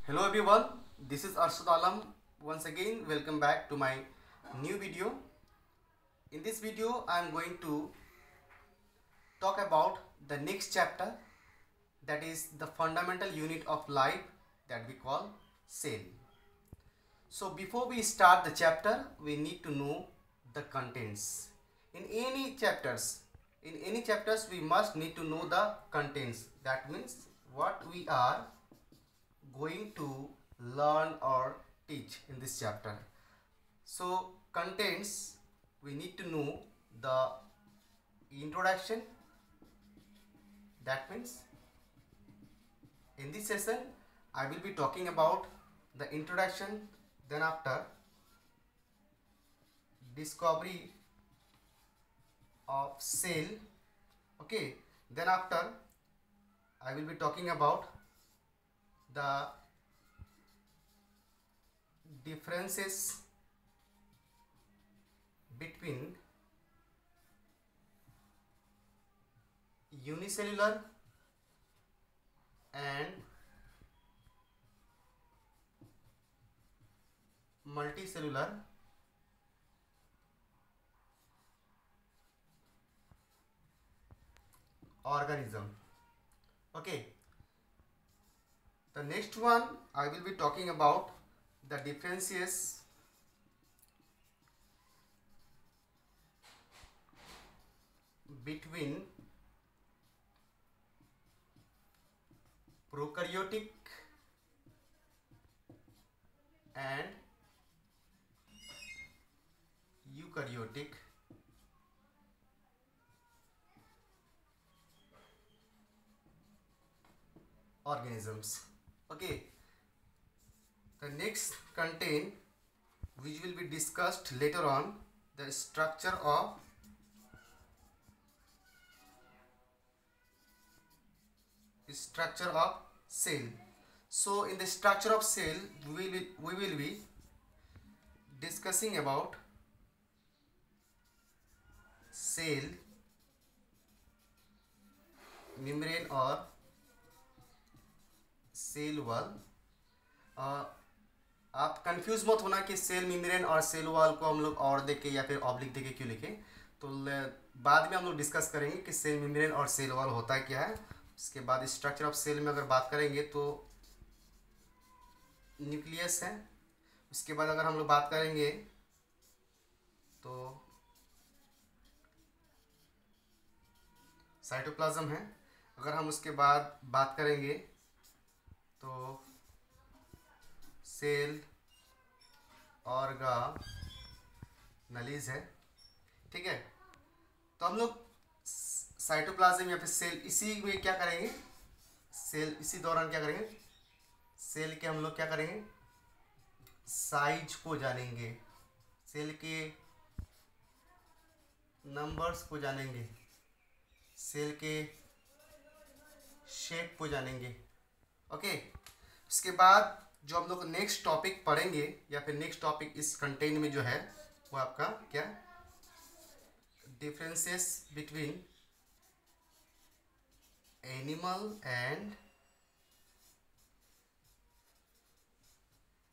Hello everyone, this is Arshad Alam. Once again, welcome back to my new video. In this video, I am going to talk about the next chapter, that is the fundamental unit of life that we call cell. So before we start the chapter, we need to know the contents. In any chapters, we must need to know the contents. That means what we are going to learn or teach in this chapter. So contents, we need to know the introduction. That means in this session I will be talking about the introduction, then after discovery of cell, okay, then after I will be talking about the differences between unicellular and multicellular organism. Okay, the next one I will be talking about the differences between prokaryotic and eukaryotic organisms. Okay, the next content which will be discussed later on, the structure of cell. So in the structure of cell we will be discussing about cell membrane और cell wall. आप confuse मत होना कि cell membrane और cell wall को हम लोग और देके या फिर ऑब्लिक देके क्यों लिखे. तो बाद में हम लोग डिस्कस करेंगे कि सेल मेम्ब्रेन और सेल वॉल होता है क्या है. उसके बाद स्ट्रक्चर ऑफ सेल में अगर बात करेंगे तो न्यूक्लियस है. उसके बाद अगर हम लोग बात करेंगे तो साइटोप्लाज्म है. अगर हम उसके बाद बात करेंगे तो सेल ऑर्गेनेल्स है. ठीक है, तो हम लोग साइटोप्लाज्म या फिर सेल इसी में क्या करेंगे, सेल इसी दौरान क्या करेंगे, सेल के हम लोग क्या करेंगे, साइज को जानेंगे, सेल के नंबर्स को जानेंगे, सेल के शेप को जानेंगे. ओके, उसके बाद जो हम लोग नेक्स्ट टॉपिक पढ़ेंगे या फिर नेक्स्ट टॉपिक इस कंटेंट में जो है वो आपका क्या, differences between animal and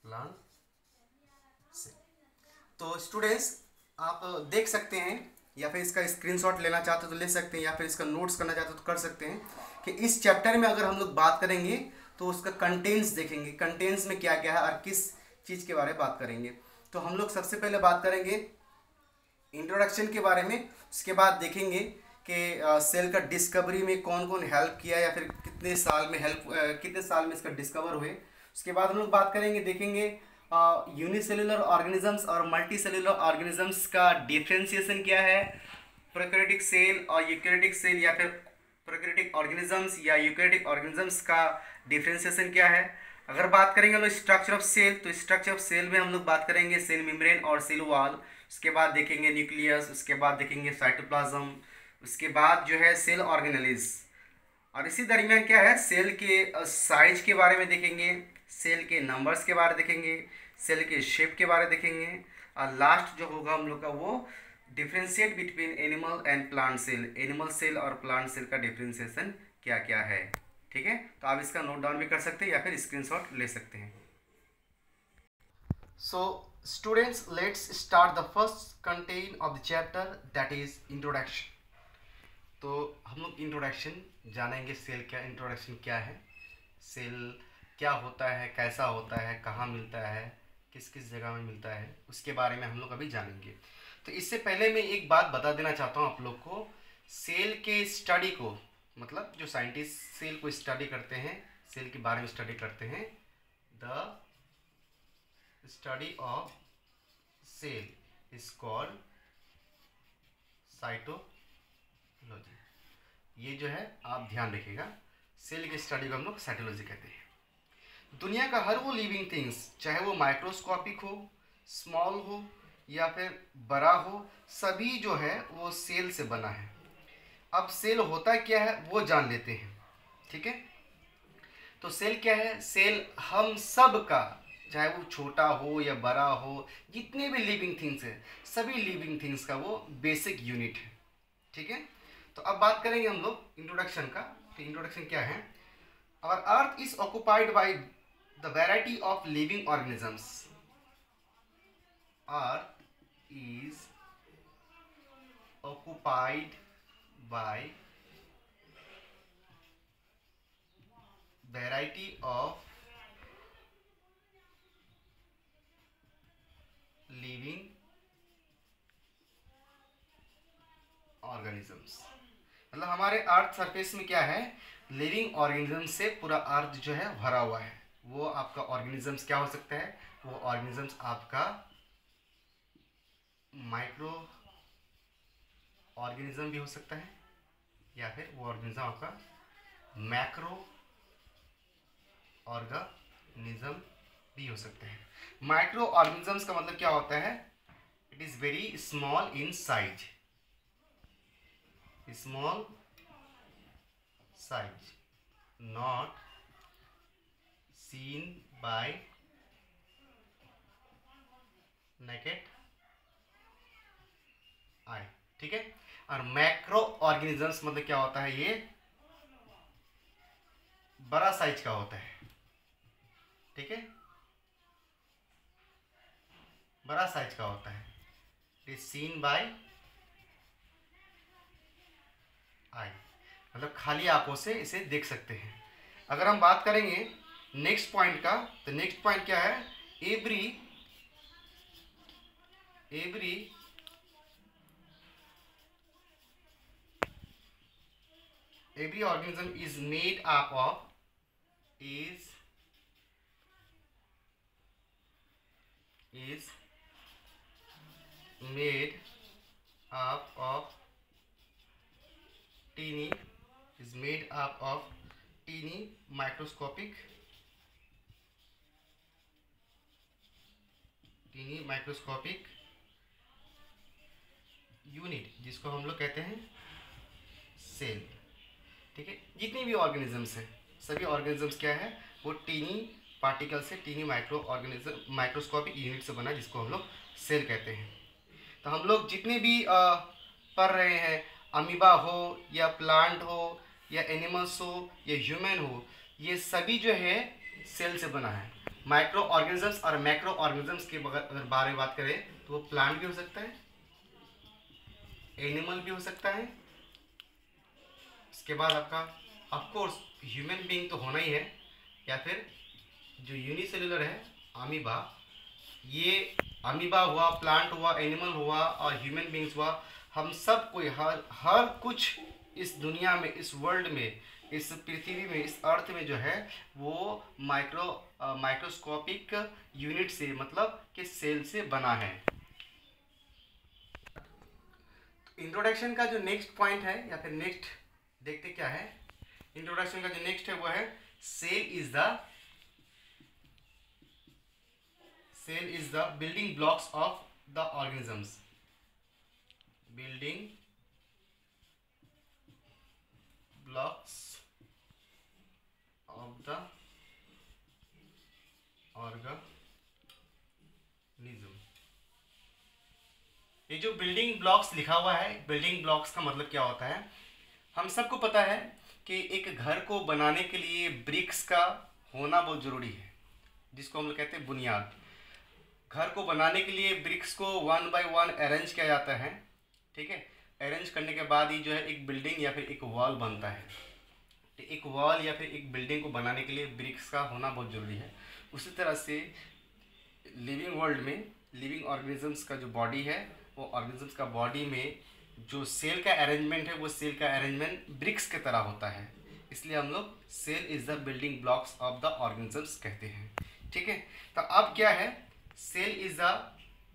plant. तो स्टूडेंट्स आप देख सकते हैं या फिर इसका स्क्रीनशॉट लेना चाहते हो तो ले सकते हैं या फिर इसका नोट्स करना चाहते हो तो कर सकते हैं कि इस चैप्टर में अगर हम लोग बात करेंगे तो उसका कंटेंट्स देखेंगे, कंटेंट्स में क्या क्या है और किस चीज़ के बारे में बात करेंगे. तो हम लोग सबसे पहले बात करेंगे इंट्रोडक्शन के बारे में. उसके बाद देखेंगे कि सेल का डिस्कवरी में कौन कौन हेल्प किया या फिर कितने साल में इसका डिस्कवर हुए. उसके बाद हम लोग बात करेंगे, देखेंगे यूनिसेलुलर ऑर्गेनिजम्स और मल्टीसेलुलर ऑर्गेनिजम्स का डिफ्रेंसिएशन क्या है, प्रोकैरियोटिक सेल और यूकैरियोटिक सेल या फिर प्रोकैरियोटिक ऑर्गेनिजम्स या यूकैरियोटिक ऑर्गेनिजम्स का डिफ्रेंसिएशन क्या है. अगर बात करेंगे हम लोग स्ट्रक्चर ऑफ सेल, तो स्ट्रक्चर ऑफ सेल में हम लोग बात करेंगे सेल मेम्ब्रेन और सेल वॉल. उसके बाद देखेंगे न्यूक्लियस, उसके बाद देखेंगे साइटोप्लाज्म, उसके बाद जो है सेल ऑर्गेनेल्स. और इसी दरमियान क्या है, सेल के साइज के बारे में देखेंगे, सेल के नंबर्स के बारे में देखेंगे, सेल के शेप के बारे में देखेंगे और लास्ट जो होगा हम लोग का वो differentiate between animal and plant cell, animal cell और प्लांट सेल का डिफ्रेंशिएशन क्या क्या है. ठीक है, तो आप इसका नोट डाउन भी कर सकते हैं या फिर स्क्रीनशॉट ले सकते हैं। So students, let's start the first content of the chapter, that is introduction. तो हम लोग इंट्रोडक्शन जानेंगे, सेल क्या, इंट्रोडक्शन क्या है, सेल क्या होता है, कैसा होता है, कहाँ मिलता है, किस किस जगह में मिलता है, उसके बारे में हम लोग अभी जानेंगे। तो इससे पहले मैं एक बात बता देना चाहता हूँ आप लोग को, सेल के स्टडी को, मतलब जो साइंटिस्ट सेल को स्टडी करते हैं, सेल के बारे में स्टडी करते हैं, the study of cell is called cytology. ये जो है आप ध्यान रखिएगा, सेल की स्टडी को हम लोग साइटोलॉजी कहते हैं। दुनिया का हर वो लिविंग थिंग्स, चाहे वो माइक्रोस्कोपिक हो, स्मॉल हो या फिर बड़ा हो, सभी जो है वो सेल से बना है। अब सेल होता क्या है वो जान लेते हैं, ठीक है। तो सेल क्या है, सेल हम सब का, चाहे वो छोटा हो या बड़ा हो, जितने भी लिविंग थिंग्स है, सभी लिविंग थिंग्स का वो बेसिक यूनिट है, ठीक है। तो अब बात करेंगे हम लोग इंट्रोडक्शन का। तो इंट्रोडक्शन क्या है, our earth is occupied by the variety of living organisms. Earth is occupied by variety of living organisms। मतलब हमारे अर्थ सरफेस में क्या है, लिविंग ऑर्गेनिजम्स से पूरा अर्थ जो है भरा हुआ है। वो आपका ऑर्गेनिजम्स क्या हो सकता है, वो ऑर्गेनिजम्स आपका माइक्रो ऑर्गेनिज्म भी हो सकता है, या फिर वो ऑर्गेनिज्म आपका मैक्रो ऑर्गेनिज्म भी हो सकता है। माइक्रो ऑर्गेनिजम्स का मतलब क्या होता है, it is very small in size, small size, not seen bye naked eye, ठीक है। और मैक्रो ऑर्गेनिजम्स मतलब क्या होता है, ये बड़ा साइज का होता है, ठीक है, बड़ा साइज का होता है, इट इज सीन बाय आई, मतलब खाली आंखों से इसे देख सकते हैं। अगर हम बात करेंगे नेक्स्ट पॉइंट का, तो नेक्स्ट पॉइंट क्या है, every organism is made up of teeny microscopic unit, जिसको हम लोग कहते हैं सेल, ठीक है। जितनी भी ऑर्गेनिजम्स हैं, सभी ऑर्गेनिजम्स क्या है, वो टीनी पार्टिकल से, टीनी माइक्रोस्कोपिक यूनिट से बना, जिसको हम लोग सेल कहते हैं। तो हम लोग जितने भी पढ़ रहे हैं, अमीबा हो या प्लांट हो या एनिमल्स हो या ह्यूमन हो, ये सभी जो है सेल से बना है। माइक्रो ऑर्गेनिजम्स और मैक्रो ऑर्गेनिजम्स के अगर बारे में बात करें, तो वो प्लांट भी हो सकता है, एनिमल भी हो सकता है, इसके बाद आपका ऑफकोर्स ह्यूमन बीइंग तो होना ही है, या फिर जो यूनिसेलुलर है अमीबा, ये अमीबा हुआ, प्लांट हुआ, एनिमल हुआ और ह्यूमन बीइंग्स हुआ, हम सब कोई हर कुछ इस दुनिया में, इस वर्ल्ड में, इस पृथ्वी में, इस अर्थ में जो है वो माइक्रोस्कोपिक यूनिट से, मतलब कि सेल से बना है। इंट्रोडक्शन का जो नेक्स्ट पॉइंट है, या फिर नेक्स्ट देखते क्या है, इंट्रोडक्शन का जो नेक्स्ट है वो है cell is the building blocks of the organisms. Building blocks of the organism. ये जो बिल्डिंग ब्लॉक्स लिखा हुआ है, बिल्डिंग ब्लॉक्स का मतलब क्या होता है, हम सबको पता है कि एक घर को बनाने के लिए ब्रिक्स का होना बहुत ज़रूरी है, जिसको हम लोग कहते हैं बुनियाद। घर को बनाने के लिए ब्रिक्स को 1 बाय 1 अरेंज किया जाता है, ठीक है। अरेंज करने के बाद ही जो है एक बिल्डिंग या फिर एक वॉल बनता है। तो एक वॉल या फिर एक बिल्डिंग को बनाने के लिए ब्रिक्स का होना बहुत ज़रूरी है। उसी तरह से लिविंग वर्ल्ड में लिविंग ऑर्गेनिजम्स का जो बॉडी है, वो ऑर्गेनिजम्स का बॉडी में जो सेल का अरेंजमेंट है, वो सेल का अरेंजमेंट ब्रिक्स की तरह होता है। इसलिए हम लोग cell is the building blocks of the organisms कहते हैं, ठीक है। तो अब क्या है, cell is the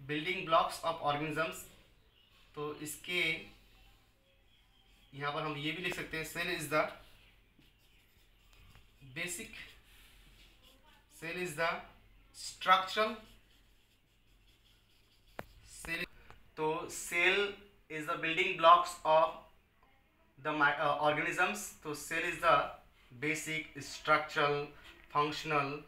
building blocks of organisms. तो इसके यहाँ पर हम ये भी लिख सकते हैं, cell is the basic, cell is the structural, cell, तो cell is the building blocks of the organisms. तो cell is the basic, structural, functional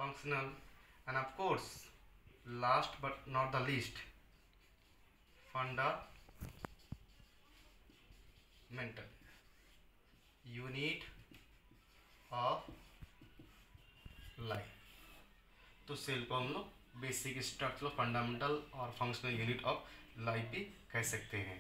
and of course last but not the least fundamental unit of life। तो cell को हम लोग basic, structural, fundamental और functional unit of life भी कह सकते हैं।